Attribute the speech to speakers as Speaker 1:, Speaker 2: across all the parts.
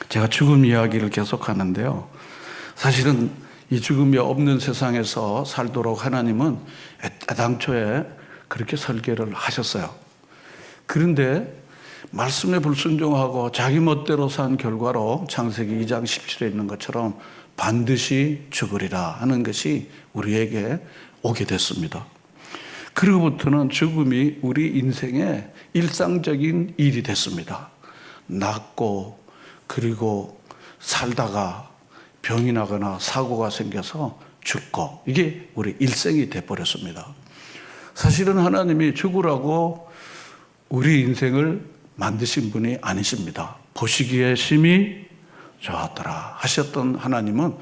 Speaker 1: 제가 죽음 이야기를 계속 하는데요. 사실은 이 죽음이 없는 세상에서 살도록 하나님은 애당초에 그렇게 설계를 하셨어요. 그런데 말씀에 불순종하고 자기 멋대로 산 결과로 창세기 2장 17에 있는 것처럼 반드시 죽으리라 하는 것이 우리에게 오게 됐습니다. 그로부터는 죽음이 우리 인생의 일상적인 일이 됐습니다. 낳고 그리고 살다가 병이 나거나 사고가 생겨서 죽고, 이게 우리 일생이 돼버렸습니다. 사실은 하나님이 죽으라고 우리 인생을 만드신 분이 아니십니다. 보시기에 심히 좋았더라 하셨던 하나님은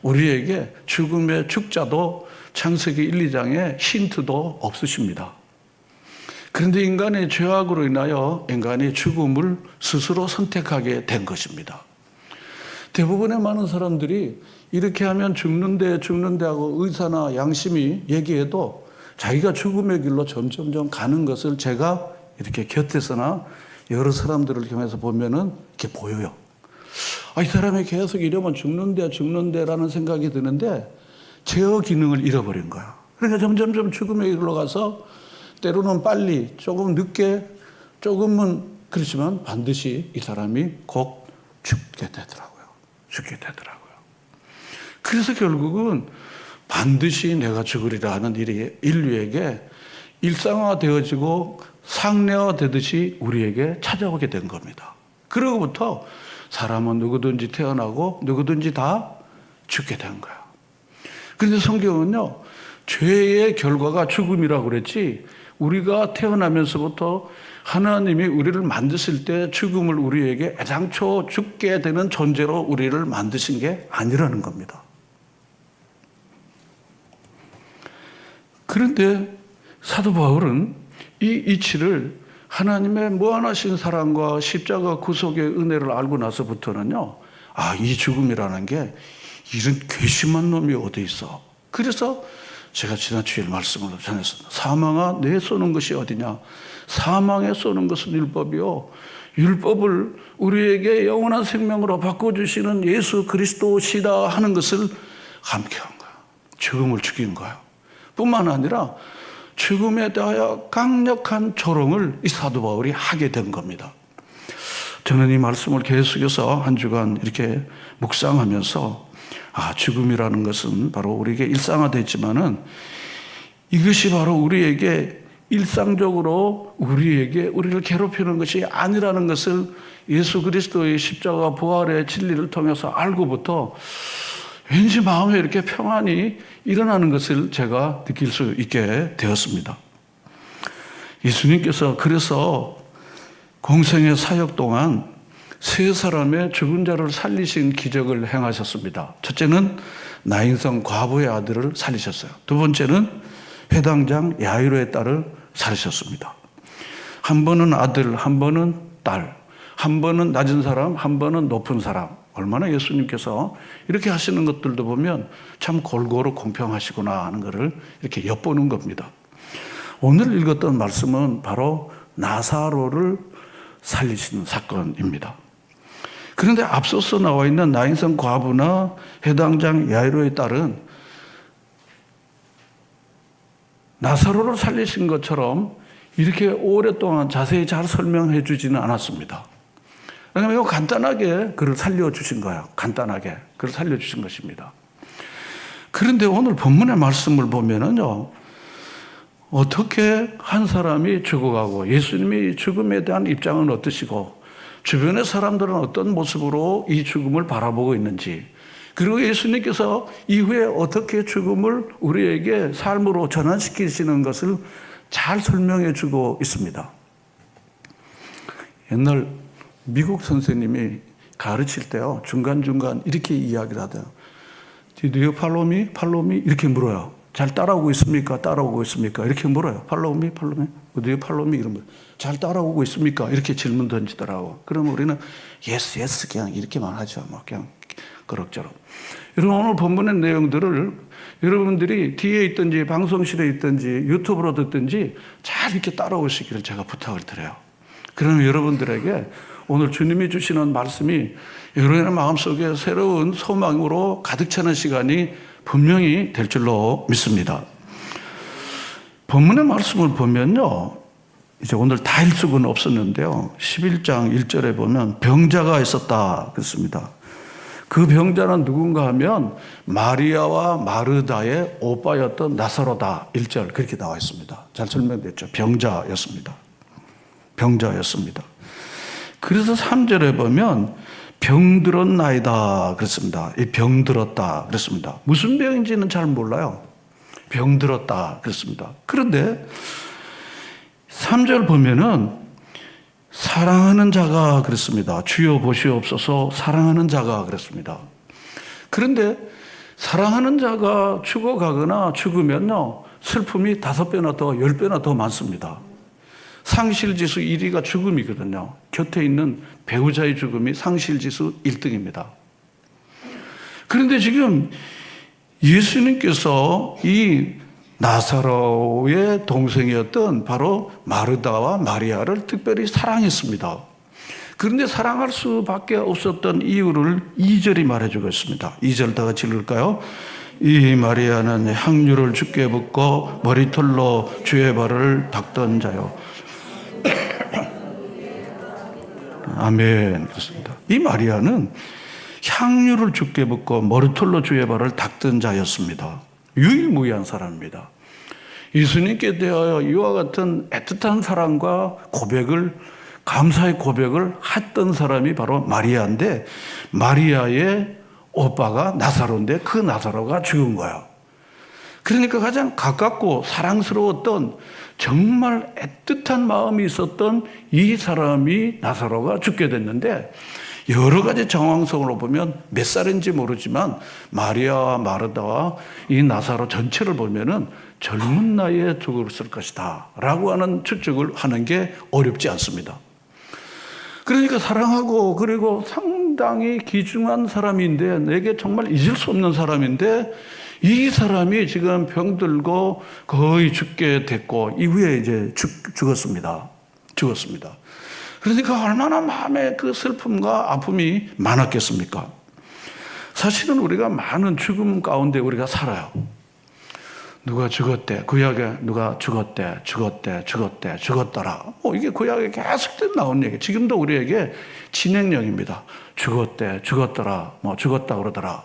Speaker 1: 우리에게 죽음의 죽자도 창세기 1, 2장에 힌트도 없으십니다. 그런데 인간의 죄악으로 인하여 인간이 죽음을 스스로 선택하게 된 것입니다. 대부분의 많은 사람들이 이렇게 하면 죽는데 하고 의사나 양심이 얘기해도 자기가 죽음의 길로 점점점 가는 것을 제가 이렇게 곁에서나 여러 사람들을 통해서 보면은 이렇게 보여요. 이 사람이 계속 이러면 죽는데라는 생각이 드는데 제어 기능을 잃어버린 거야. 그러니까 점점점 죽음의 길로 가서 때로는 빨리, 조금 늦게, 조금은 그렇지만 반드시 이 사람이 곧 죽게 되더라고요. 그래서 결국은 반드시 내가 죽으리라 하는 일이 인류에게 일상화되어지고 상례화되듯이 우리에게 찾아오게 된 겁니다. 그로부터 사람은 누구든지 태어나고 누구든지 다 죽게 된 거야. 그런데 성경은요, 죄의 결과가 죽음이라고 그랬지, 우리가 태어나면서부터 하나님이 우리를 만드실 때 죽음을 우리에게 애당초 죽게 되는 존재로 우리를 만드신 게 아니라는 겁니다. 그런데 사도 바울은 이 이치를 하나님의 무한하신 사랑과 십자가 구속의 은혜를 알고 나서부터는요, 이 죽음이라는 게 이런 괘씸한 놈이 어디 있어. 그래서 제가 지난 주일 말씀을 전했습니다. 사망아, 내 쏘는 것이 어디냐. 사망에 쏘는 것은 율법이요, 율법을 우리에게 영원한 생명으로 바꿔주시는 예수 그리스도시다 하는 것을 감격한 거야. 죽음을 죽인 거야. 뿐만 아니라 죽음에 대하여 강력한 조롱을 이 사도 바울이 하게 된 겁니다. 저는 이 말씀을 계속해서 한 주간 이렇게 묵상하면서 죽음이라는 것은 바로 우리에게 일상화됐지만은 이것이 바로 우리에게 일상적으로 우리를 괴롭히는 것이 아니라는 것을 예수 그리스도의 십자가 부활의 진리를 통해서 알고부터 왠지 마음에 이렇게 평안이 일어나는 것을 제가 느낄 수 있게 되었습니다. 예수님께서 그래서 공생의 사역 동안 세 사람의 죽은 자를 살리신 기적을 행하셨습니다. 첫째는 나인성 과부의 아들을 살리셨어요. 두 번째는 회당장 야이로의 딸을 살리셨습니다. 한 번은 아들, 한 번은 딸, 한 번은 낮은 사람, 한 번은 높은 사람. 얼마나 예수님께서 이렇게 하시는 것들도 보면 참 골고루 공평하시구나 하는 것을 이렇게 엿보는 겁니다. 오늘 읽었던 말씀은 바로 나사로를 살리신 사건입니다. 그런데 앞서서 나와 있는 나인성 과부나 해당장 야이로의 딸은 나사로를 살리신 것처럼 이렇게 오랫동안 자세히 잘 설명해 주지는 않았습니다. 왜냐하면 간단하게 그를 살려주신 거예요. 간단하게 그를 살려주신 것입니다. 그런데 오늘 본문의 말씀을 보면은요, 어떻게 한 사람이 죽어가고 예수님이 죽음에 대한 입장은 어떠시고 주변의 사람들은 어떤 모습으로 이 죽음을 바라보고 있는지, 그리고 예수님께서 이후에 어떻게 죽음을 우리에게 삶으로 전환시키시는 것을 잘 설명해 주고 있습니다. 옛날 미국 선생님이 가르칠 때요, 중간중간 이렇게 이야기를 하대요. Do you follow me? Follow me? 이렇게 물어요. 잘 따라오고 있습니까? 따라오고 있습니까? 이렇게 물어요. Follow me? Follow me? Do you follow me? 이런 거. 잘 따라오고 있습니까? 이렇게 질문 던지더라고. 그러면 우리는 yes, yes 그냥 이렇게만 하죠. 그냥 그럭저럭. 여러분, 오늘 본문의 내용들을 여러분들이 뒤에 있든지 방송실에 있든지 유튜브로 듣든지 잘 이렇게 따라오시기를 제가 부탁을 드려요. 그러면 여러분들에게 오늘 주님이 주시는 말씀이 여러분의 마음속에 새로운 소망으로 가득 차는 시간이 분명히 될 줄로 믿습니다. 본문의 말씀을 보면요, 이제 오늘 다 일 수는 없었는데요, 11장 1절에 보면 병자가 있었다 그랬습니다. 그 병자는 누군가 하면 마리아와 마르다의 오빠였던 나사로다, 1절 그렇게 나와 있습니다. 잘 설명됐죠. 병자였습니다. 병자였습니다. 그래서 3절에 보면 병들었나이다 그랬습니다. 이 병들었다 그랬습니다. 무슨 병인지는 잘 몰라요. 병들었다 그랬습니다. 그런데 3절 보면은 사랑하는 자가 그랬습니다. 주여 보시옵소서, 사랑하는 자가 그랬습니다. 그런데 사랑하는 자가 죽어가거나 죽으면요, 슬픔이 5배나 더 10배나 더 많습니다. 상실지수 1위가 죽음이거든요. 곁에 있는 배우자의 죽음이 상실지수 1등입니다. 그런데 지금 예수님께서 이 나사로의 동생이었던 바로 마르다와 마리아를 특별히 사랑했습니다. 그런데 사랑할 수밖에 없었던 이유를 2절이 말해주고 있습니다. 2절 다 같이 읽을까요? 이 마리아는 향유를 주께 붓고 머리털로 주의 발을 닦던 자요. 아멘. 그렇습니다. 이 마리아는 향유를 주께 붓고 머리털로 주의 발을 닦던 자였습니다. 유일무이한 사람입니다. 예수님께 대하여 이와 같은 애틋한 사랑과 고백을, 감사의 고백을 했던 사람이 바로 마리아인데, 마리아의 오빠가 나사로인데 그 나사로가 죽은 거야. 그러니까 가장 가깝고 사랑스러웠던, 정말 애틋한 마음이 있었던 이 사람이, 나사로가 죽게 됐는데, 여러 가지 정황성으로 보면 몇 살인지 모르지만 마리아와 마르다와 이 나사로 전체를 보면은 젊은 나이에 죽었을 것이다 라고 하는 추측을 하는 게 어렵지 않습니다. 그러니까 사랑하고, 그리고 상당히 귀중한 사람인데, 내게 정말 잊을 수 없는 사람인데, 이 사람이 지금 병들고 거의 죽게 됐고 이후에 이제 죽었습니다. 그러니까 얼마나 마음에 그 슬픔과 아픔이 많았겠습니까? 사실은 우리가 많은 죽음 가운데 우리가 살아요. 누가 죽었대, 구약에 누가 죽었더라. 이게 구약에 계속 나온 얘기. 지금도 우리에게 진행형입니다. 죽었더라, 죽었다 그러더라.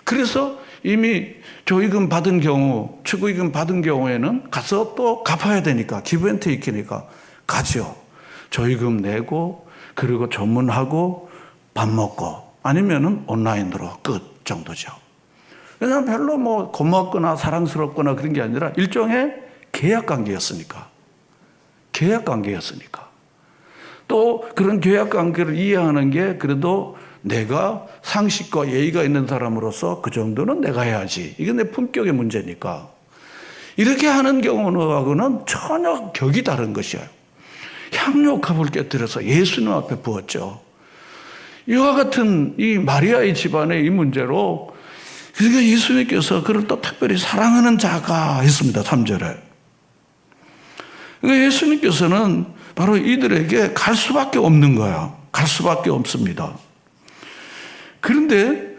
Speaker 1: 그래서 이미 조의금 받은 경우, 축의금 받은 경우에는 가서 또 갚아야 되니까, 기브앤테이크니까 가죠. 조의금 내고, 그리고 조문하고, 밥 먹고, 아니면은 온라인으로 끝 정도죠. 왜냐하면 별로 고맙거나 사랑스럽거나 그런 게 아니라 일종의 계약 관계였으니까. 또 그런 계약 관계를 이해하는 게 그래도 내가 상식과 예의가 있는 사람으로서 그 정도는 내가 해야지. 이게 내 품격의 문제니까. 이렇게 하는 경우하고는 전혀 격이 다른 것이에요. 향료값을 깨뜨려서 예수님 앞에 부었죠. 이와 같은 이 마리아의 집안의 이 문제로, 그러니까 예수님께서 그를 또 특별히 사랑하는 자가 했습니다. 3절에. 그러니까 예수님께서는 바로 이들에게 갈 수밖에 없는 거야. 갈 수밖에 없습니다. 그런데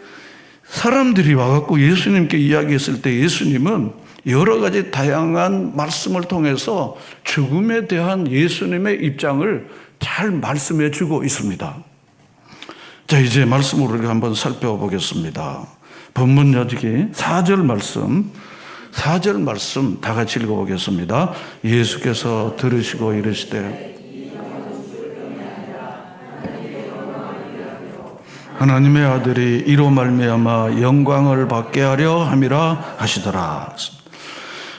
Speaker 1: 사람들이 와갖고 예수님께 이야기했을 때 예수님은 여러 가지 다양한 말씀을 통해서 죽음에 대한 예수님의 입장을 잘 말씀해 주고 있습니다. 자, 이제 말씀을 우리가 한번 살펴보겠습니다. 본문 여기 4절 말씀 다 같이 읽어보겠습니다. 예수께서 들으시고 이르시되 하나님의 아들이 이로 말미암아 영광을 받게 하려 함이라 하시더라.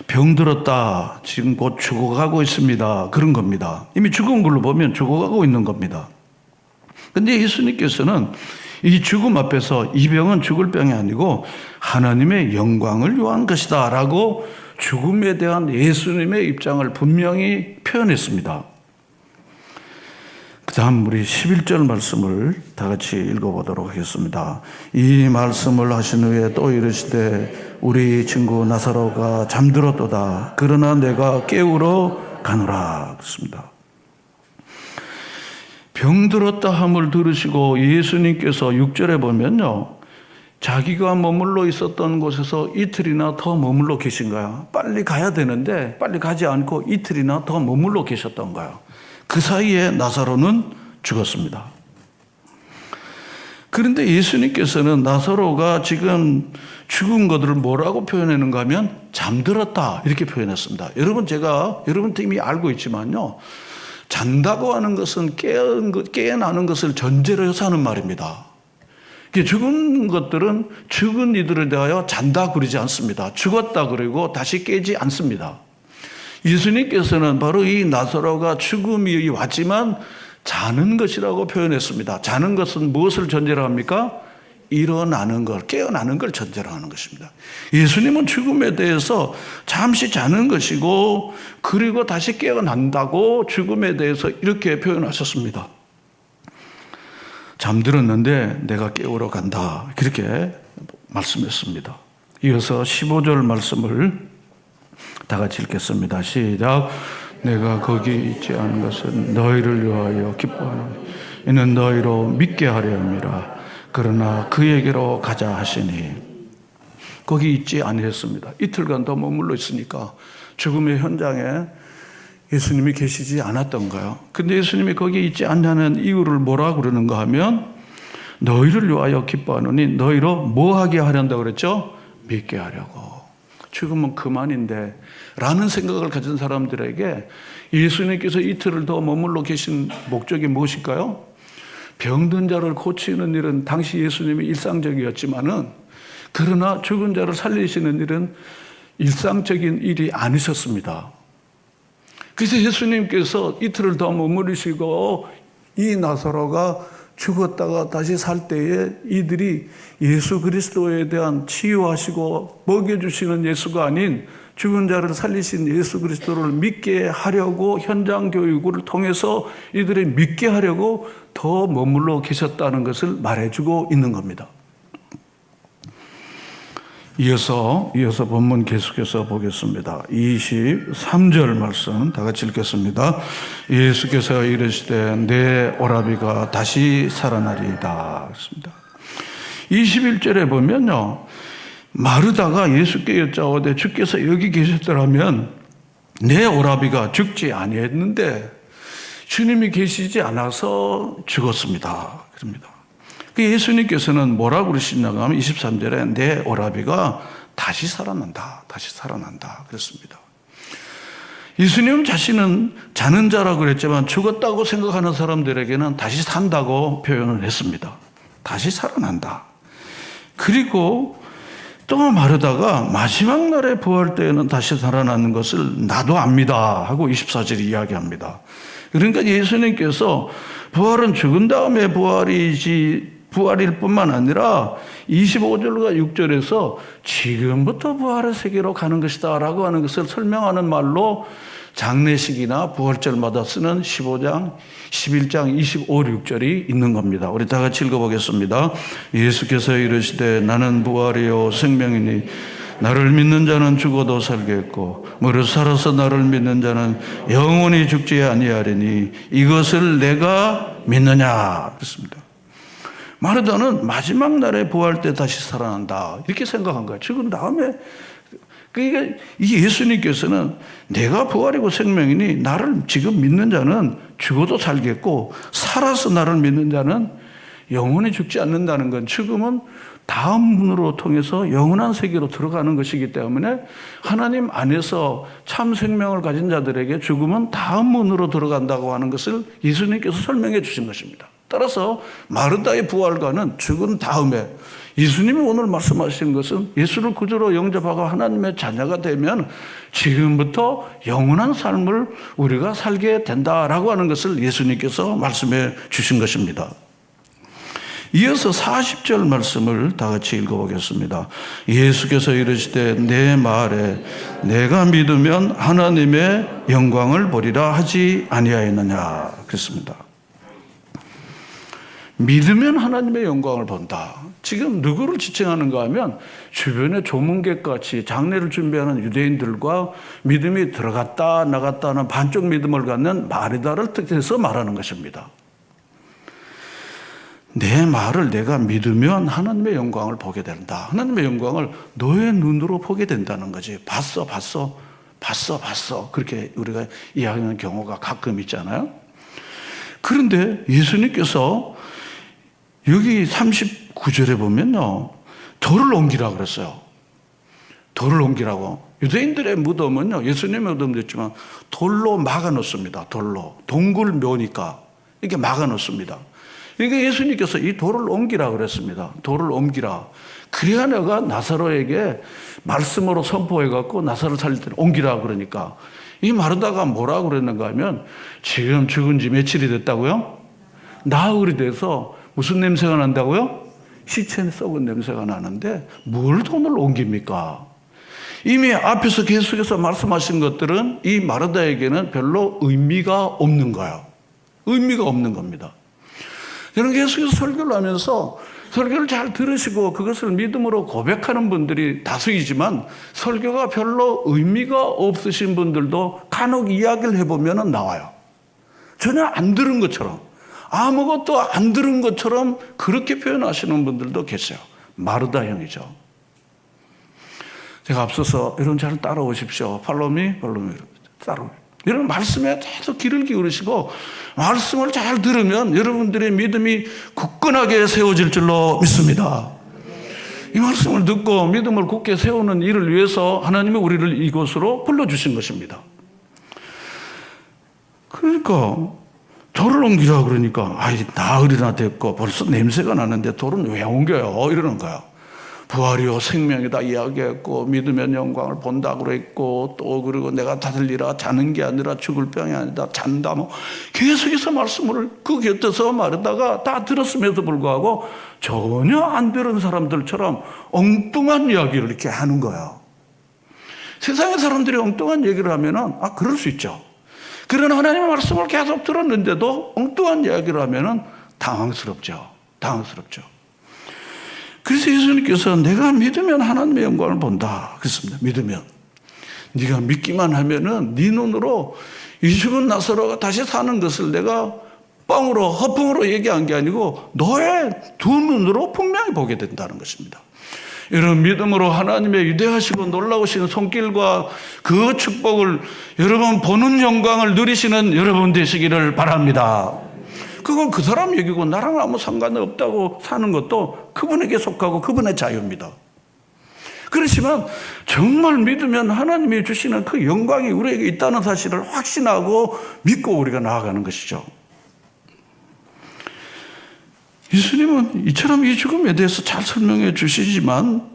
Speaker 1: 병들었다. 지금 곧 죽어가고 있습니다. 그런 겁니다. 이미 죽은 걸로 보면 죽어가고 있는 겁니다. 근데 예수님께서는 이 죽음 앞에서 이 병은 죽을 병이 아니고 하나님의 영광을 요한 것이다 라고 죽음에 대한 예수님의 입장을 분명히 표현했습니다. 그 다음 우리 11절 말씀을 다 같이 읽어보도록 하겠습니다. 이 말씀을 하신 후에 또 이르시되 우리 친구 나사로가 잠들었도다. 그러나 내가 깨우러 가노라. 그렇습니다. 병들었다 함을 들으시고 예수님께서 6절에 보면요, 자기가 머물러 있었던 곳에서 이틀이나 더 머물러 계신 거야. 빨리 가야 되는데 빨리 가지 않고 이틀이나 더 머물러 계셨던 거야. 그 사이에 나사로는 죽었습니다. 그런데 예수님께서는 나사로가 지금 죽은 것들을 뭐라고 표현하는가 하면 잠들었다 이렇게 표현했습니다. 여러분, 제가 여러분도 이미 알고 있지만요, 잔다고 하는 것은 깨어나는 것을 전제로 해서 하는 말입니다. 죽은 것들은 죽은 이들에 대하여 잔다 그러지 않습니다. 죽었다 그러고 다시 깨지 않습니다. 예수님께서는 바로 이 나사로가 죽음이 왔지만 자는 것이라고 표현했습니다. 자는 것은 무엇을 전제로 합니까? 일어나는 걸, 깨어나는 걸 전제로 하는 것입니다. 예수님은 죽음에 대해서 잠시 자는 것이고 그리고 다시 깨어난다고 죽음에 대해서 이렇게 표현하셨습니다. 잠들었는데 내가 깨우러 간다, 그렇게 말씀했습니다. 이어서 15절 말씀을 다 같이 읽겠습니다. 시작. 내가 거기 있지 않은 것은 너희를 위하여 기뻐하노니 이는 너희로 믿게 하려 함이라. 그러나 그에게로 가자 하시니 거기 있지 아니했습니다. 이틀간 더 머물러 있으니까 죽음의 현장에 예수님이 계시지 않았던 거예요. 근데 예수님이 거기 있지 않냐는 이유를 뭐라 그러는가 하면 너희를 위하여 기뻐하노니 너희로 뭐 하게 하려고 그랬죠? 믿게 하려고. 죽으면 그만인데 라는 생각을 가진 사람들에게 예수님께서 이틀을 더 머물러 계신 목적이 무엇일까요? 병든 자를 고치는 일은 당시 예수님이 일상적이었지만은, 그러나 죽은 자를 살리시는 일은 일상적인 일이 아니셨습니다. 그래서 예수님께서 이틀을 더 머무르시고 이 나사로가 죽었다가 다시 살 때에 이들이 예수 그리스도에 대한 치유하시고 먹여주시는 예수가 아닌 죽은 자를 살리신 예수 그리스도를 믿게 하려고 현장 교육을 통해서 이들이 믿게 하려고 더 머물러 계셨다는 것을 말해주고 있는 겁니다. 이어서 본문 계속해서 보겠습니다. 23절 말씀 다 같이 읽겠습니다. 예수께서 이르시되 내 오라비가 다시 살아나리이다. 21절에 보면요, 마르다가 예수께 여짜오되 주께서 여기 계셨더라면 내 오라비가 죽지 아니했는데 주님이 계시지 않아서 죽었습니다. 그럽니다. 예수님께서는 뭐라고 그러시냐고 하면 23절에 내 오라비가 다시 살아난다. 다시 살아난다. 그랬습니다. 예수님 자신은 자는 자라고 그랬지만 죽었다고 생각하는 사람들에게는 다시 산다고 표현을 했습니다. 다시 살아난다. 그리고 또 마르다가 마지막 날에 부활 때에는 다시 살아나는 것을 나도 압니다 하고 24절이 이야기합니다. 그러니까 예수님께서 부활은 죽은 다음에 부활일 뿐만 아니라 25절과 6절에서 지금부터 부활의 세계로 가는 것이다 라고 하는 것을 설명하는 말로 장례식이나 부활절마다 쓰는 15장, 11장, 25, 6절이 있는 겁니다. 우리 다 같이 읽어보겠습니다. 예수께서 이르시되 나는 부활이요 생명이니 나를 믿는 자는 죽어도 살겠고 무릇 살아서 나를 믿는 자는 영원히 죽지 아니하리니 이것을 내가 믿느냐 그랬습니다. 마르다는 마지막 날에 부활 때 다시 살아난다 이렇게 생각한 거예요. 죽은 다음에. 그러니까 이 예수님께서는 내가 부활이고 생명이니 나를 지금 믿는 자는 죽어도 살겠고 살아서 나를 믿는 자는 영원히 죽지 않는다는 건 죽음은 다음 문으로 통해서 영원한 세계로 들어가는 것이기 때문에 하나님 안에서 참 생명을 가진 자들에게 죽음은 다음 문으로 들어간다고 하는 것을 예수님께서 설명해 주신 것입니다. 따라서 마르다의 부활과는 죽은 다음에 예수님이 오늘 말씀하신 것은 예수를 구주로 영접하고 하나님의 자녀가 되면 지금부터 영원한 삶을 우리가 살게 된다라고 하는 것을 예수님께서 말씀해 주신 것입니다. 이어서 40절 말씀을 다 같이 읽어보겠습니다. 예수께서 이르시되 내 말에 내가 믿으면 하나님의 영광을 보리라 하지 아니하였느냐 그랬습니다. 믿으면 하나님의 영광을 본다. 지금 누구를 지칭하는가 하면 주변의 조문객같이 장례를 준비하는 유대인들과 믿음이 들어갔다 나갔다 하는 반쪽 믿음을 갖는 마르다를 뜻해서 말하는 것입니다. 내 말을 내가 믿으면 하나님의 영광을 보게 된다. 하나님의 영광을 너의 눈으로 보게 된다는 거지. 봤어. 그렇게 우리가 이야기하는 경우가 가끔 있잖아요. 그런데 예수님께서 여기 39절에 보면요, 돌을 옮기라고 그랬어요. 돌을 옮기라고. 유대인들의 무덤은요, 예수님의 무덤도 있지만 돌로 막아 놓습니다. 돌로. 동굴 묘니까 이렇게 막아 놓습니다. 그러니까 예수님께서 이 돌을 옮기라고 그랬습니다. 돌을 옮기라. 그래야 내가 나사로에게 말씀으로 선포해갖고 나사로 살릴 때는 옮기라 그러니까, 이 마르다가 뭐라고 그랬는가 하면, 지금 죽은 지 며칠이 됐다고요? 나흘이 돼서 무슨 냄새가 난다고요? 시체 썩은 냄새가 나는데 뭘 돈을 옮깁니까? 이미 앞에서 계속해서 말씀하신 것들은 이 마르다에게는 별로 의미가 없는 거예요. 의미가 없는 겁니다. 저는 계속해서 설교를 하면서 설교를 잘 들으시고 그것을 믿음으로 고백하는 분들이 다수이지만, 설교가 별로 의미가 없으신 분들도 간혹 이야기를 해보면 나와요. 전혀 안 들은 것처럼, 아무것도 안 들은 것처럼 그렇게 표현하시는 분들도 계세요. 마르다 형이죠. 제가 앞서서 여러분 잘 따라오십시오. 팔로미 따라오세요. 여러분 말씀에 계속 귀를 기울이시고 말씀을 잘 들으면 여러분들의 믿음이 굳건하게 세워질 줄로 믿습니다. 이 말씀을 듣고 믿음을 굳게 세우는 일을 위해서 하나님이 우리를 이곳으로 불러주신 것입니다. 그러니까 돌을 옮기라 그러니까, 나흘이나 됐고 벌써 냄새가 나는데 돌은 왜 옮겨요? 이러는 거야. 부활이요 생명이다 이야기했고, 믿으면 영광을 본다고 그랬고, 또 그리고 내가 다스리라, 자는 게 아니라 죽을 병이 아니다, 잔다, 계속해서 말씀을 그 곁에서 말하다가 다 들었음에도 불구하고 전혀 안 들은 사람들처럼 엉뚱한 이야기를 이렇게 하는 거야. 세상의 사람들이 엉뚱한 얘기를 하면은 그럴 수 있죠. 그러나 하나님의 말씀을 계속 들었는데도 엉뚱한 이야기를 하면은 당황스럽죠. 그래서 예수님께서 내가 믿으면 하나님의 영광을 본다 그랬습니다. 믿으면. 네가 믿기만 하면은 네 눈으로 이 죽은 나사로가 다시 사는 것을 내가 뻥으로 허풍으로 얘기한 게 아니고 너의 두 눈으로 분명히 보게 된다는 것입니다. 여러분 믿음으로 하나님의 위대하시고 놀라우신 손길과 그 축복을 여러분 보는 영광을 누리시는 여러분 되시기를 바랍니다. 그건 그 사람 얘기고 나랑 아무 상관이 없다고 사는 것도 그분에게 속하고 그분의 자유입니다. 그렇지만 정말 믿으면 하나님이 주시는 그 영광이 우리에게 있다는 사실을 확신하고 믿고 우리가 나아가는 것이죠. 예수님은 이처럼 이 죽음에 대해서 잘 설명해 주시지만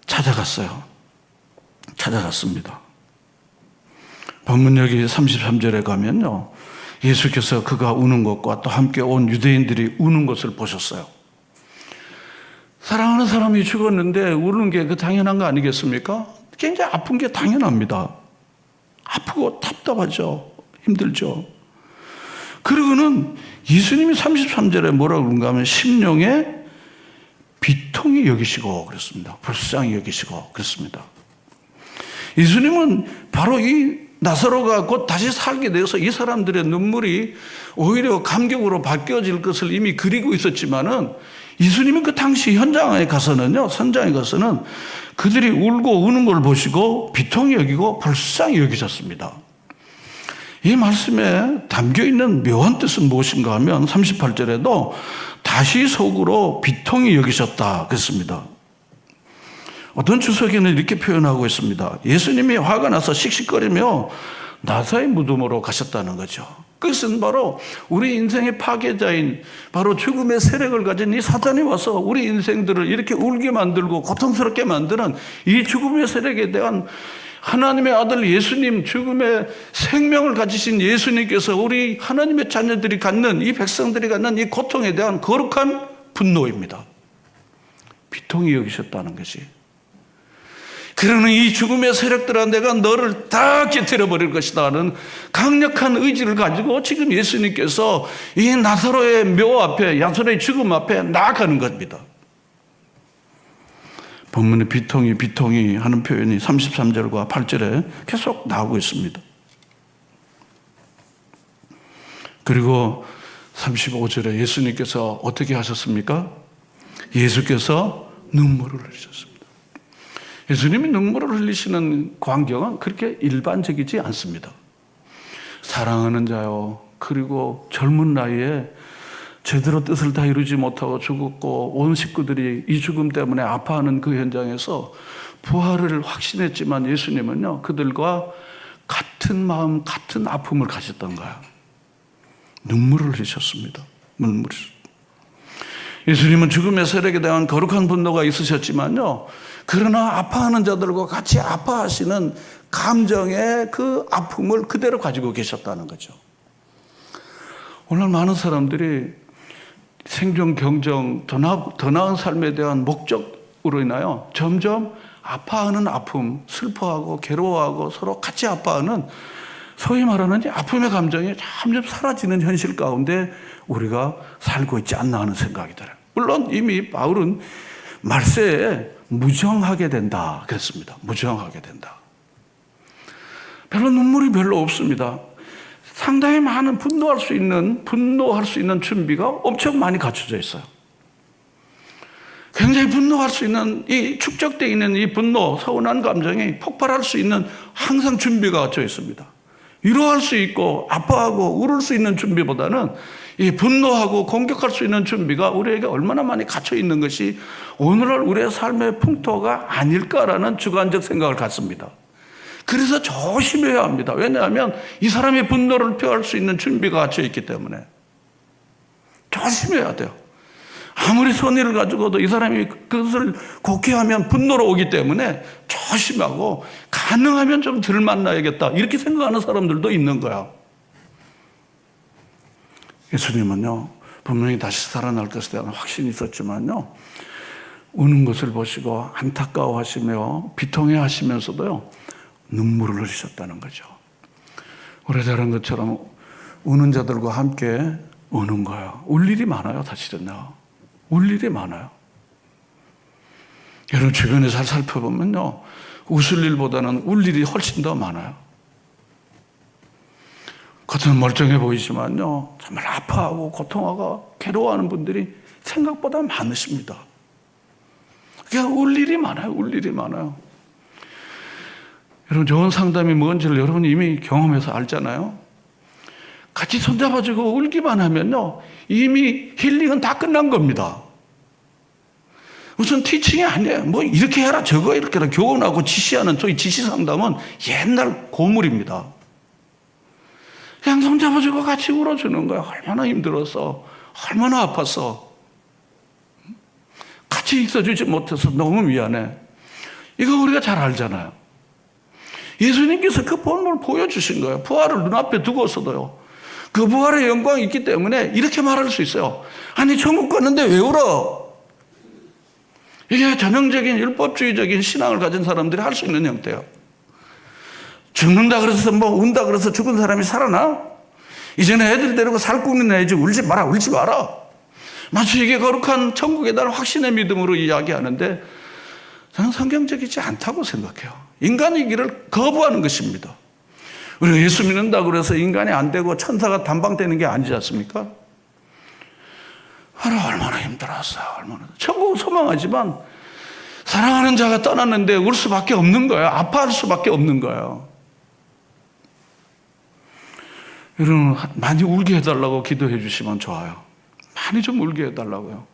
Speaker 1: 찾아갔습니다. 본문 여기 33절에 가면요, 예수께서 그가 우는 것과 또 함께 온 유대인들이 우는 것을 보셨어요. 사랑하는 사람이 죽었는데 우는 게 그 당연한 거 아니겠습니까? 굉장히 아픈 게 당연합니다. 아프고 답답하죠. 힘들죠. 그리고는 예수님이 33절에 뭐라고 그런가 하면 심령에 비통히 여기시고 그랬습니다. 불쌍히 여기시고 그랬습니다. 예수님은 바로 이 나사로가 곧 다시 살게 되어서 이 사람들의 눈물이 오히려 감격으로 바뀌어질 것을 이미 그리고 있었지만은, 예수님은 그 당시 현장에 가서는 그들이 울고 우는 걸 보시고 비통히 여기고 불쌍히 여기셨습니다. 이 말씀에 담겨있는 묘한 뜻은 무엇인가 하면 38절에도 다시 속으로 비통히 여기셨다 그랬습니다. 어떤 주석에는 이렇게 표현하고 있습니다. 예수님이 화가 나서 씩씩거리며 나사의 무덤으로 가셨다는 거죠. 그것은 바로 우리 인생의 파괴자인 바로 죽음의 세력을 가진 이 사단이 와서 우리 인생들을 이렇게 울게 만들고 고통스럽게 만드는 이 죽음의 세력에 대한 하나님의 아들 예수님, 죽음의 생명을 가지신 예수님께서 우리 하나님의 자녀들이 갖는, 이 백성들이 갖는 이 고통에 대한 거룩한 분노입니다. 비통히 여기셨다는 것이. 그러는 이 죽음의 세력들아 내가 너를 다 깨트려 버릴 것이다 하는 강력한 의지를 가지고 지금 예수님께서 이 나사로의 묘 앞에, 나사로의 죽음 앞에 나아가는 겁니다. 본문에 비통히 하는 표현이 33절과 8절에 계속 나오고 있습니다. 그리고 35절에 예수님께서 어떻게 하셨습니까? 예수께서 눈물을 흘리셨습니다. 예수님이 눈물을 흘리시는 광경은 그렇게 일반적이지 않습니다. 사랑하는 자요, 그리고 젊은 나이에 제대로 뜻을 다 이루지 못하고 죽었고 온 식구들이 이 죽음 때문에 아파하는 그 현장에서 부활을 확신했지만 예수님은요, 그들과 같은 마음, 같은 아픔을 가졌던 거예요. 눈물을 흘리셨습니다. 눈물을. 예수님은 죽음의 세력에 대한 거룩한 분노가 있으셨지만요, 그러나 아파하는 자들과 같이 아파하시는 감정의 그 아픔을 그대로 가지고 계셨다는 거죠. 오늘 많은 사람들이 생존, 경정, 더 나은 삶에 대한 목적으로 인하여 점점 아파하는 아픔, 슬퍼하고 괴로워하고 서로 같이 아파하는 소위 말하는 아픔의 감정이 점점 사라지는 현실 가운데 우리가 살고 있지 않나 하는 생각이 들어요. 물론 이미 바울은 말세에 무정하게 된다 그랬습니다. 무정하게 된다. 별로 눈물이 별로 없습니다. 상당히 많은 분노할 수 있는 준비가 엄청 많이 갖춰져 있어요. 굉장히 분노할 수 있는 이 축적되어 있는 이 분노, 서운한 감정이 폭발할 수 있는 항상 준비가 갖춰 있습니다. 위로할 수 있고 아파하고 울을 수 있는 준비보다는 이 분노하고 공격할 수 있는 준비가 우리에게 얼마나 많이 갖춰 있는 것이 오늘날 우리의 삶의 풍토가 아닐까라는 주관적 생각을 갖습니다. 그래서 조심해야 합니다. 왜냐하면 이 사람의 분노를 표할 수 있는 준비가 갖춰 있기 때문에 조심해야 돼요. 아무리 선의를 가지고도 이 사람이 그것을 곡해하면 분노로 오기 때문에 조심하고 가능하면 좀 덜 만나야겠다 이렇게 생각하는 사람들도 있는 거야. 예수님은요, 분명히 다시 살아날 것에 대한 확신이 있었지만요, 우는 것을 보시고 안타까워하시며 비통해 하시면서도요, 눈물을 흘리셨다는 거죠. 오래전한 것처럼 우는 자들과 함께 우는 거예요. 울 일이 많아요, 사실은요. 울 일이 많아요. 여러분 주변에 잘 살펴보면요, 웃을 일보다는 울 일이 훨씬 더 많아요. 겉은 멀쩡해 보이지만요, 정말 아파하고 고통하고 괴로워하는 분들이 생각보다 많으십니다. 그러니까 울 일이 많아요. 울 일이 많아요. 여러분 좋은 상담이 뭔지를 여러분이 이미 경험해서 알잖아요. 같이 손잡아주고 울기만 하면요, 이미 힐링은 다 끝난 겁니다. 무슨 티칭이 아니에요. 뭐 이렇게 해라 저거 이렇게 해라 교훈하고 지시하는 저희 지시 상담은 옛날 고물입니다. 그냥 손잡아주고 같이 울어주는 거예요. 얼마나 힘들어서, 얼마나 아파서, 같이 있어주지 못해서 너무 미안해. 이거 우리가 잘 알잖아요. 예수님께서 그 본문을 보여주신 거예요. 부활을 눈앞에 두고서도요, 그 부활의 영광이 있기 때문에 이렇게 말할 수 있어요. 아니 천국 갔는데 왜 울어? 이게 전형적인 율법주의적인 신앙을 가진 사람들이 할 수 있는 형태예요. 죽는다 그래서 뭐 운다 그래서 죽은 사람이 살아나? 이제는 애들 데리고 살궁리 내야지. 울지 마라, 울지 마라. 마치 이게 거룩한 천국에 대한 확신의 믿음으로 이야기하는데 저는 성경적이지 않다고 생각해요. 인간의 길을 거부하는 것입니다. 우리가 예수 믿는다고 그래서 인간이 안 되고 천사가 단방되는 게 아니지 않습니까? 얼마나 힘들었어요. 얼마나. 천국은 소망하지만 사랑하는 자가 떠났는데 울 수밖에 없는 거예요. 아파할 수밖에 없는 거예요. 여러분 많이 울게 해달라고 기도해 주시면 좋아요. 많이 좀 울게 해달라고요.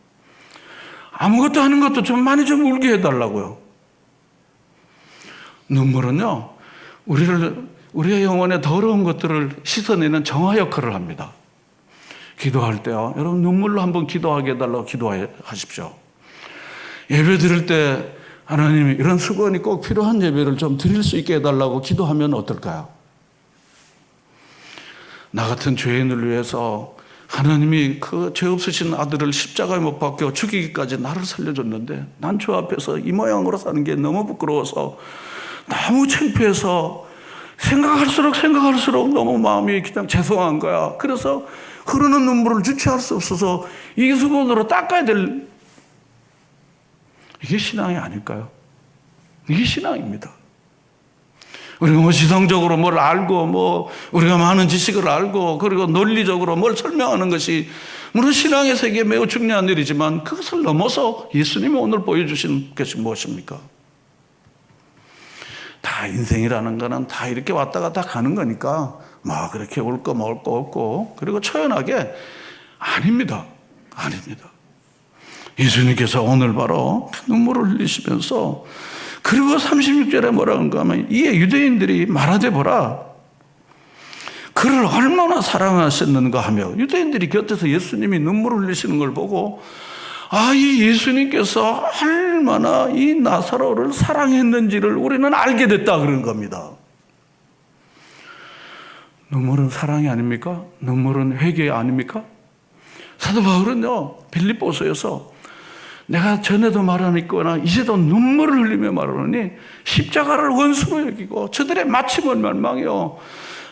Speaker 1: 아무것도 하는 것도 좀 많이 좀 울게 해달라고요. 눈물은요, 우리의 영혼의 더러운 것들을 씻어내는 정화 역할을 합니다. 기도할 때요, 여러분 눈물로 한번 기도하게 해달라고 기도하십시오. 예배 드릴 때 하나님 이런 수건이 꼭 필요한 예배를 좀 드릴 수 있게 해달라고 기도하면 어떨까요? 나 같은 죄인을 위해서 하나님이 그 죄 없으신 아들을 십자가에 못 박혀 죽이기까지 나를 살려줬는데 난 주 앞에서 이 모양으로 사는 게 너무 부끄러워서 너무 창피해서 생각할수록 너무 마음이 그냥 죄송한 거야. 그래서 흐르는 눈물을 주체할 수 없어서 이 수건으로 닦아야 될, 이게 신앙이 아닐까요? 이게 신앙입니다. 우리가 뭐 지성적으로 뭘 알고, 뭐 우리가 많은 지식을 알고, 그리고 논리적으로 뭘 설명하는 것이 물론 신앙의 세계에 매우 중요한 일이지만 그것을 넘어서 예수님이 오늘 보여주신 것이 무엇입니까? 다 인생이라는 거는 다 이렇게 왔다 갔다 가는 거니까 막 그렇게 올 거 먹을 거 없고, 그리고 초연하게 아닙니다. 아닙니다. 예수님께서 오늘 바로 눈물을 흘리시면서, 그리고 36절에 뭐라고 하는가 하면 이에 유대인들이 말하되 보라, 그를 얼마나 사랑하셨는가 하며, 유대인들이 곁에서 예수님이 눈물을 흘리시는 걸 보고 이 예수님께서 얼마나 이 나사로를 사랑했는지를 우리는 알게 됐다 그런 겁니다. 눈물은 사랑이 아닙니까? 눈물은 회개 아닙니까? 사도 바울은요, 빌립보서에서 내가 전에도 말하니까 이제도 눈물을 흘리며 말하노니 십자가를 원수로 여기고 저들의 마침은 멸망이요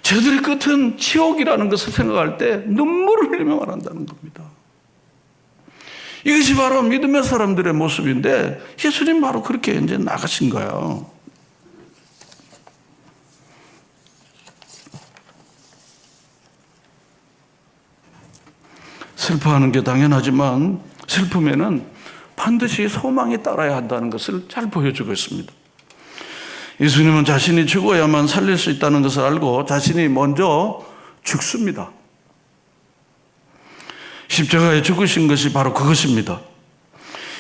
Speaker 1: 저들의 끝은 지옥이라는 것을 생각할 때 눈물을 흘리며 말한다는 겁니다. 이것이 바로 믿음의 사람들의 모습인데 예수님 바로 그렇게 이제 나가신 거예요. 슬퍼하는 게 당연하지만 슬픔에는 반드시 소망이 따라야 한다는 것을 잘 보여주고 있습니다. 예수님은 자신이 죽어야만 살릴 수 있다는 것을 알고 자신이 먼저 죽습니다. 십자가에 죽으신 것이 바로 그것입니다.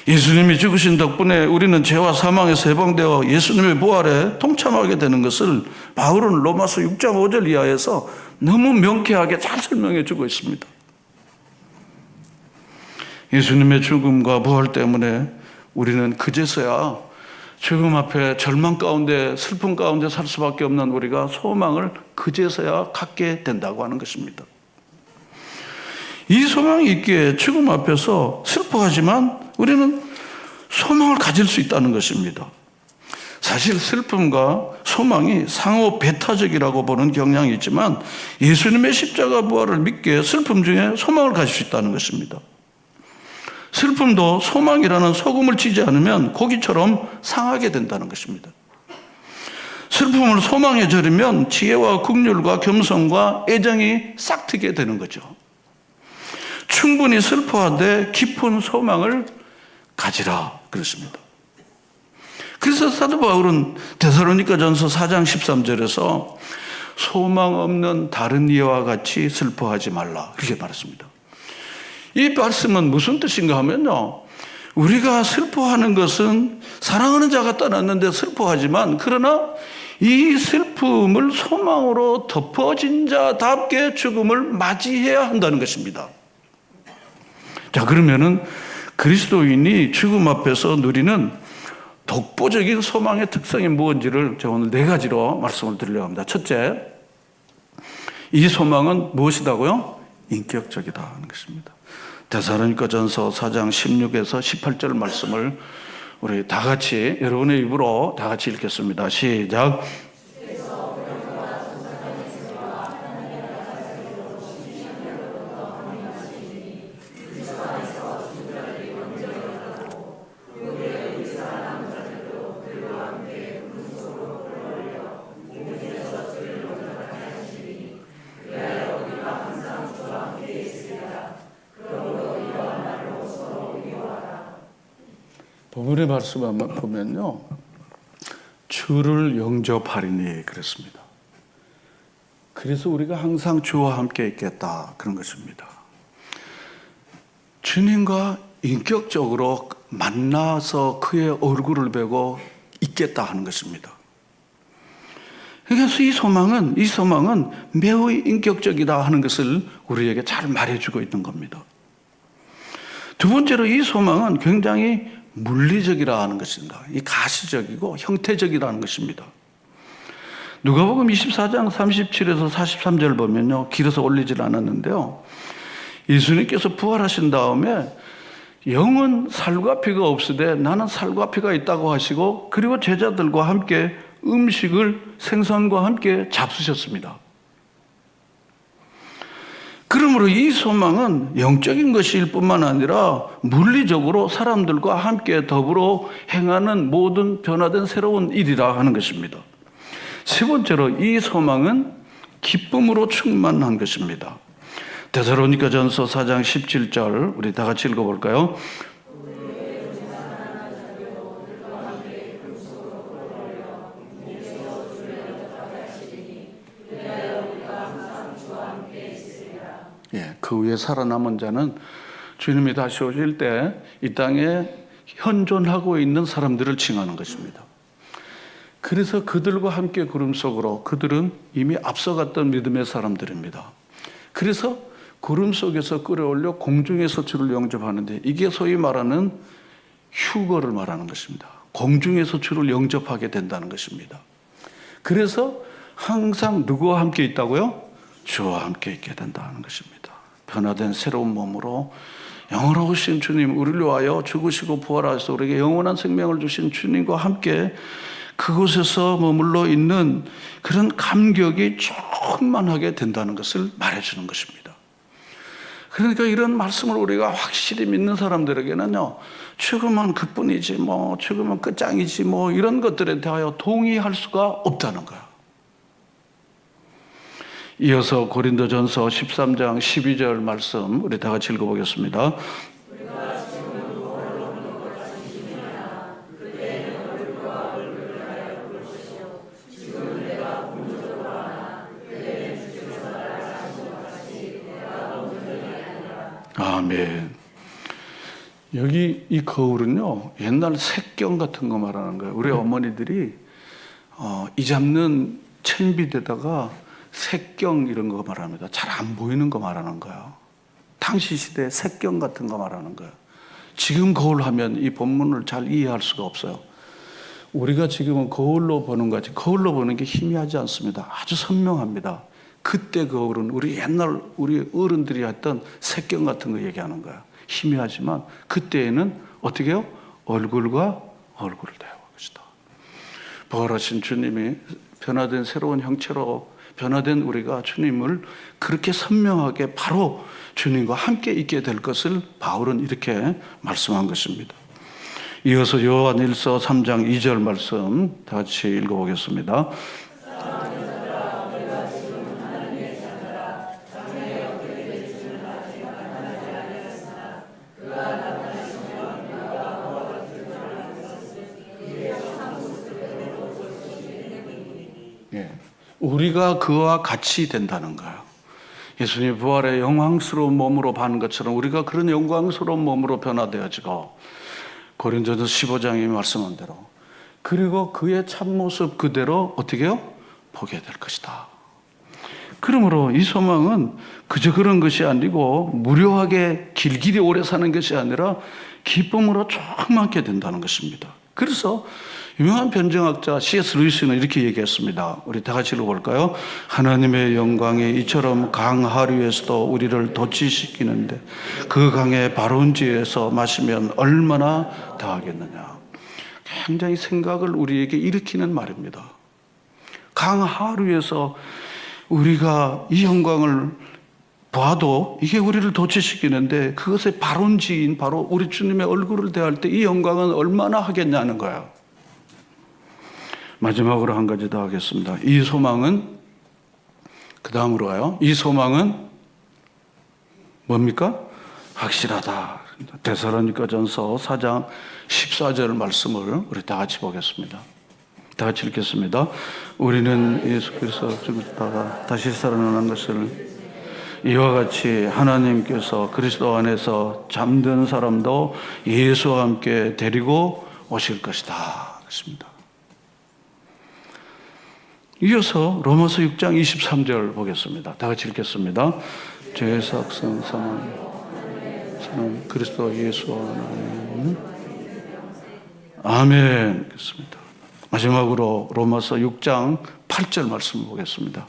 Speaker 1: 예수님이 죽으신 덕분에 우리는 죄와 사망에서 해방되어 예수님의 부활에 동참하게 되는 것을 바울은 로마서 6장 5절 이하에서 너무 명쾌하게 잘 설명해 주고 있습니다. 예수님의 죽음과 부활 때문에 우리는 그제서야 죽음 앞에 절망 가운데 슬픔 가운데 살 수밖에 없는 우리가 소망을 그제서야 갖게 된다고 하는 것입니다. 이 소망이 있기에 죽음 앞에서 슬퍼하지만 우리는 소망을 가질 수 있다는 것입니다. 사실 슬픔과 소망이 상호 배타적이라고 보는 경향이 있지만 예수님의 십자가 부활을 믿기에 슬픔 중에 소망을 가질 수 있다는 것입니다. 슬픔도 소망이라는 소금을 치지 않으면 고기처럼 상하게 된다는 것입니다. 슬픔을 소망에 절이면 지혜와 긍휼과 겸손과 애정이 싹트게 되는 거죠. 충분히 슬퍼하되 깊은 소망을 가지라 그렇습니다. 그래서 사도 바울은 데살로니가전서 4장 13절에서 소망 없는 다른 이와 같이 슬퍼하지 말라 이렇게 말했습니다. 이 말씀은 무슨 뜻인가 하면요, 우리가 슬퍼하는 것은 사랑하는 자가 떠났는데 슬퍼하지만 그러나 이 슬픔을 소망으로 덮어진 자답게 죽음을 맞이해야 한다는 것입니다. 자, 그러면은 그리스도인이 죽음 앞에서 누리는 독보적인 소망의 특성이 무엇인지를 제가 오늘 4가지로 말씀을 드리려고 합니다. 첫째, 이 소망은 무엇이다고요? 인격적이다 하는 것입니다. 데살로니가전서 4장 16에서 18절 말씀을 우리 다 같이 여러분의 입으로 다 같이 읽겠습니다. 시작. 본문의 말씀 한번 보면요, 주를 영접하리니 그랬습니다. 그래서 우리가 항상 주와 함께 있겠다 그런 것입니다. 주님과 인격적으로 만나서 그의 얼굴을 보고 있겠다 하는 것입니다. 그래서 이 소망은 매우 인격적이다 하는 것을 우리에게 잘 말해주고 있는 겁니다. 두 번째로 이 소망은 굉장히 물리적이라 하는 것입니다. 이 가시적이고 형태적이라는 것입니다. 누가복음 24장 37에서 43절 보면요, 길어서 올리질 않았는데요, 예수님께서 부활하신 다음에 영은 살과 피가 없으되 나는 살과 피가 있다고 하시고, 그리고 제자들과 함께 음식을 생선과 함께 잡수셨습니다. 그러므로 이 소망은 영적인 것일 뿐만 아니라 물리적으로 사람들과 함께 더불어 행하는 모든 변화된 새로운 일이라 하는 것입니다. 세 번째로 이 소망은 기쁨으로 충만한 것입니다. 데살로니가전서 4장 17절 우리 다 같이 읽어볼까요? 예, 그 위에 살아남은 자는 주님이 다시 오실 때 이 땅에 현존하고 있는 사람들을 칭하는 것입니다. 그래서 그들과 함께 구름 속으로, 그들은 이미 앞서갔던 믿음의 사람들입니다. 그래서 구름 속에서 끌어올려 공중에서 주를 영접하는데, 이게 소위 말하는 휴거를 말하는 것입니다. 공중에서 주를 영접하게 된다는 것입니다. 그래서 항상 누구와 함께 있다고요? 주와 함께 있게 된다는 것입니다. 변화된 새로운 몸으로 영원하신 주님, 우리를 위하여 죽으시고 부활하셔서 우리에게 영원한 생명을 주신 주님과 함께 그곳에서 머물러 있는 그런 감격이 충만하게 된다는 것을 말해주는 것입니다. 그러니까 이런 말씀을 우리가 확실히 믿는 사람들에게는요, 죽으면 그뿐이지 뭐, 죽으면 끝장이지 뭐, 이런 것들에 대하여 동의할 수가 없다는 거야. 이어서 고린도전서 13장 12절 말씀 우리 다 같이 읽어보겠습니다. 아멘. 여기 이 거울은요, 옛날 색경 같은 거 말하는 거예요. 우리 어머니들이 이 잡는 천빛에다가 색경 이런 거 말합니다. 잘 안 보이는 거 말하는 거예요. 당시 시대 색경 같은 거 말하는 거예요. 지금 거울 하면 이 본문을 잘 이해할 수가 없어요. 우리가 지금은 거울로 보는 거지, 거울로 보는 게 희미하지 않습니다. 아주 선명합니다. 그때 거울은 우리 옛날 우리 어른들이 했던 색경 같은 거 얘기하는 거예요. 희미하지만 그때에는 어떻게 해요? 얼굴과 얼굴을 대하는 것이다. 부활하신 주님이 변화된 새로운 형체로 변화된 우리가 주님을 그렇게 선명하게 바로 주님과 함께 있게 될 것을 바울은 이렇게 말씀한 것입니다. 이어서 요한일서 3장 2절 말씀 다 같이 읽어보겠습니다. 우리가 그와 같이 된다는 거예요. 예수님 부활의 영광스러운 몸으로 반 것처럼 우리가 그런 영광스러운 몸으로 변화되어지고, 고린도전서 15장이 말씀한 대로, 그리고 그의 참모습 그대로 어떻게 해요? 보게 될 것이다. 그러므로 이 소망은 그저 그런 것이 아니고 무료하게 길길이 오래 사는 것이 아니라 기쁨으로 충만하게 된다는 것입니다. 그래서 유명한 변증학자 C.S. 루이스는 이렇게 얘기했습니다. 우리 다 같이 읽어볼까요? 하나님의 영광이 이처럼 강 하류에서도 우리를 덧치시키는데 그 강의 바론지에서 마시면 얼마나 더하겠느냐. 굉장히 생각을 우리에게 일으키는 말입니다. 강 하류에서 우리가 이 영광을 봐도 이게 우리를 덧치시키는데 그것의 바론지인 바로 우리 주님의 얼굴을 대할 때 이 영광은 얼마나 하겠냐는 거예요. 마지막으로 한 가지 더 하겠습니다. 이 소망은, 그 다음으로 가요. 이 소망은 뭡니까? 확실하다. 데살로니가전서 4장 14절 말씀을 우리 다 같이 보겠습니다. 다 같이 읽겠습니다. 우리는 예수 그리스도 죽었다가 다시 살아나는 것을 이와 같이 하나님께서 그리스도 안에서 잠든 사람도 예수와 함께 데리고 오실 것이다. 그렇습니다. 이어서 로마서 6장 23절 보겠습니다. 다 같이 읽겠습니다. 죄의 삭성 사는 그리스도 예수 안에 아멘. 그렇습니다. 마지막으로 로마서 6장 8절 말씀을 보겠습니다.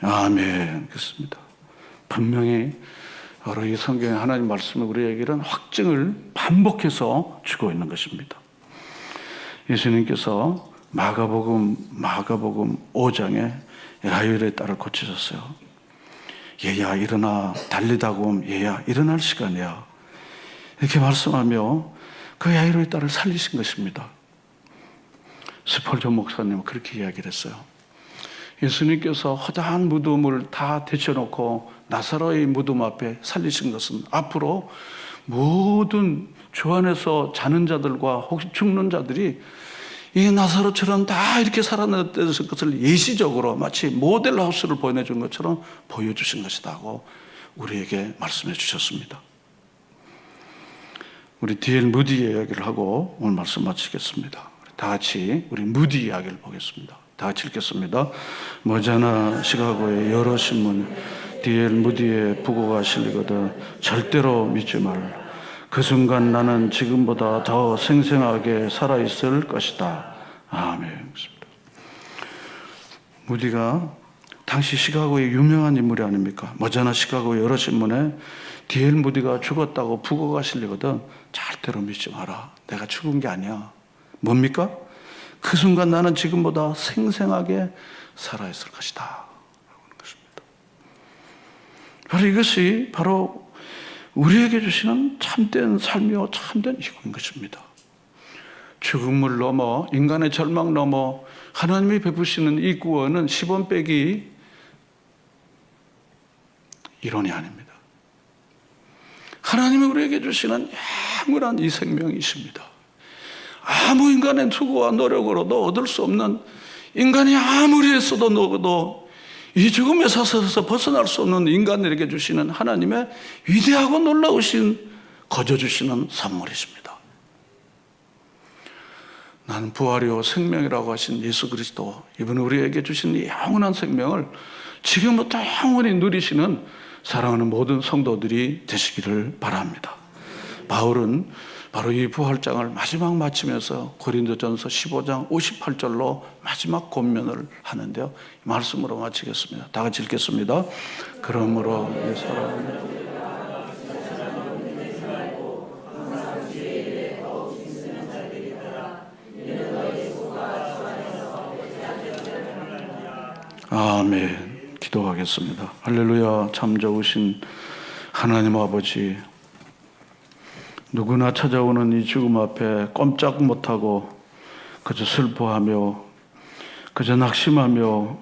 Speaker 1: 아멘. 그렇습니다. 분명히 바로 이 성경의 하나님 말씀을 우리에게는 확증을 반복해서 주고 있는 것입니다. 예수님께서 마가복음 5장에 야일의 딸을 고치셨어요. 얘야 일어나, 달리다고 하면 얘야 일어날 시간이야, 이렇게 말씀하며 그 야이로의 딸을 살리신 것입니다. 스펄전 목사님은 그렇게 이야기를 했어요. 예수님께서 허다한 무덤을 다 데쳐놓고 나사로의 무덤 앞에 살리신 것은 앞으로 모든 주 안에서 자는 자들과 혹시 죽는 자들이 이 나사로처럼 다 이렇게 살아났을 것을 예시적으로 마치 모델하우스를 보내준 것처럼 보여주신 것이다 하고 우리에게 말씀해 주셨습니다. 우리 D.L. 무디 이야기를 하고 오늘 말씀 마치겠습니다. 다 같이 우리 무디 이야기를 보겠습니다. 다 같이 읽겠습니다. 머지않아 시카고의 여러 신문 D.L. 무디의 부고가 실리거든 절대로 믿지 말라. 그 순간 나는 지금보다 더 생생하게 살아있을 것이다. 아멘. 무디가 당시 시카고의 유명한 인물이 아닙니까? 머지않아 시카고의 여러 신문에 D.L. 무디가 죽었다고 부고가 실리거든 절대로 믿지 마라. 내가 죽은 게 아니야. 뭡니까? 그 순간 나는 지금보다 생생하게 살아있을 것이다. 라고 하는 것입니다. 바로 이것이 바로 우리에게 주시는 참된 삶이요 참된 희구인 것입니다. 죽음을 넘어 인간의 절망 넘어 하나님이 베푸시는 이 구원은 10원 빼기 1원이 아닙니다. 하나님이 우리에게 주시는 영원한 이 생명이십니다. 아무 인간의 수고와 노력으로도 얻을 수 없는, 인간이 아무리 했어도 너도 이 죽음의 사슬에서 벗어날 수 없는 인간들에게 주시는 하나님의 위대하고 놀라우신 거저 주시는 선물이십니다. 나는 부활이요 생명이라고 하신 예수 그리스도, 이분이 우리에게 주신 이 영원한 생명을 지금부터 영원히 누리시는 사랑하는 모든 성도들이 되시기를 바랍니다. 바울은 바로 이 부활장을 마지막 마치면서 고린도전서 15장 58절로 마지막 권면을 하는데요. 말씀으로 마치겠습니다. 다 같이 읽겠습니다. 그러므로 이 사랑하는 아멘. 기도하겠습니다. 할렐루야. 참 좋으신 하나님 아버지, 누구나 찾아오는 이 죽음 앞에 꼼짝 못하고 그저 슬퍼하며 그저 낙심하며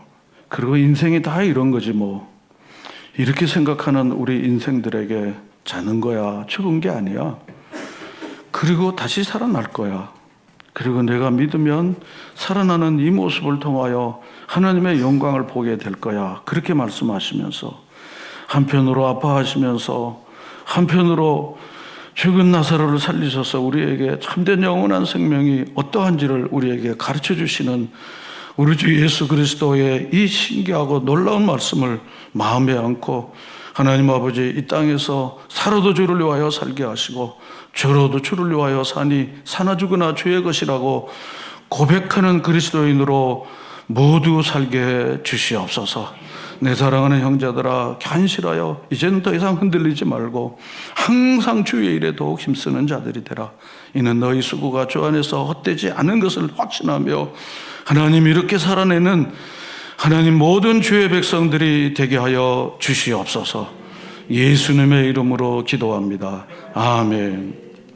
Speaker 1: 그리고 인생이 다 이런 거지 뭐 이렇게 생각하는 우리 인생들에게 자는 거야, 죽은 게 아니야. 그리고 다시 살아날 거야. 그리고 내가 믿으면 살아나는 이 모습을 통하여 하나님의 영광을 보게 될 거야. 그렇게 말씀하시면서 한편으로 아파하시면서 한편으로 죽은 나사로를 살리셔서 우리에게 참된 영원한 생명이 어떠한지를 우리에게 가르쳐 주시는 우리 주 예수 그리스도의 이 신기하고 놀라운 말씀을 마음에 안고 하나님 아버지, 이 땅에서 살아도 주를 위하여 살게 하시고 죽어도 주를 위하여 사니 사나 죽으나 주의 것이라고 고백하는 그리스도인으로 모두 살게 해 주시옵소서. 내 사랑하는 형제들아, 견실하여 이제는 더 이상 흔들리지 말고 항상 주의 일에 더욱 힘쓰는 자들이 되라. 이는 너희 수고가 주 안에서 헛되지 않은 것을 확신하며 하나님 이렇게 살아내는 하나님 모든 주의 백성들이 되게 하여 주시옵소서. 예수님의 이름으로 기도합니다. 아멘.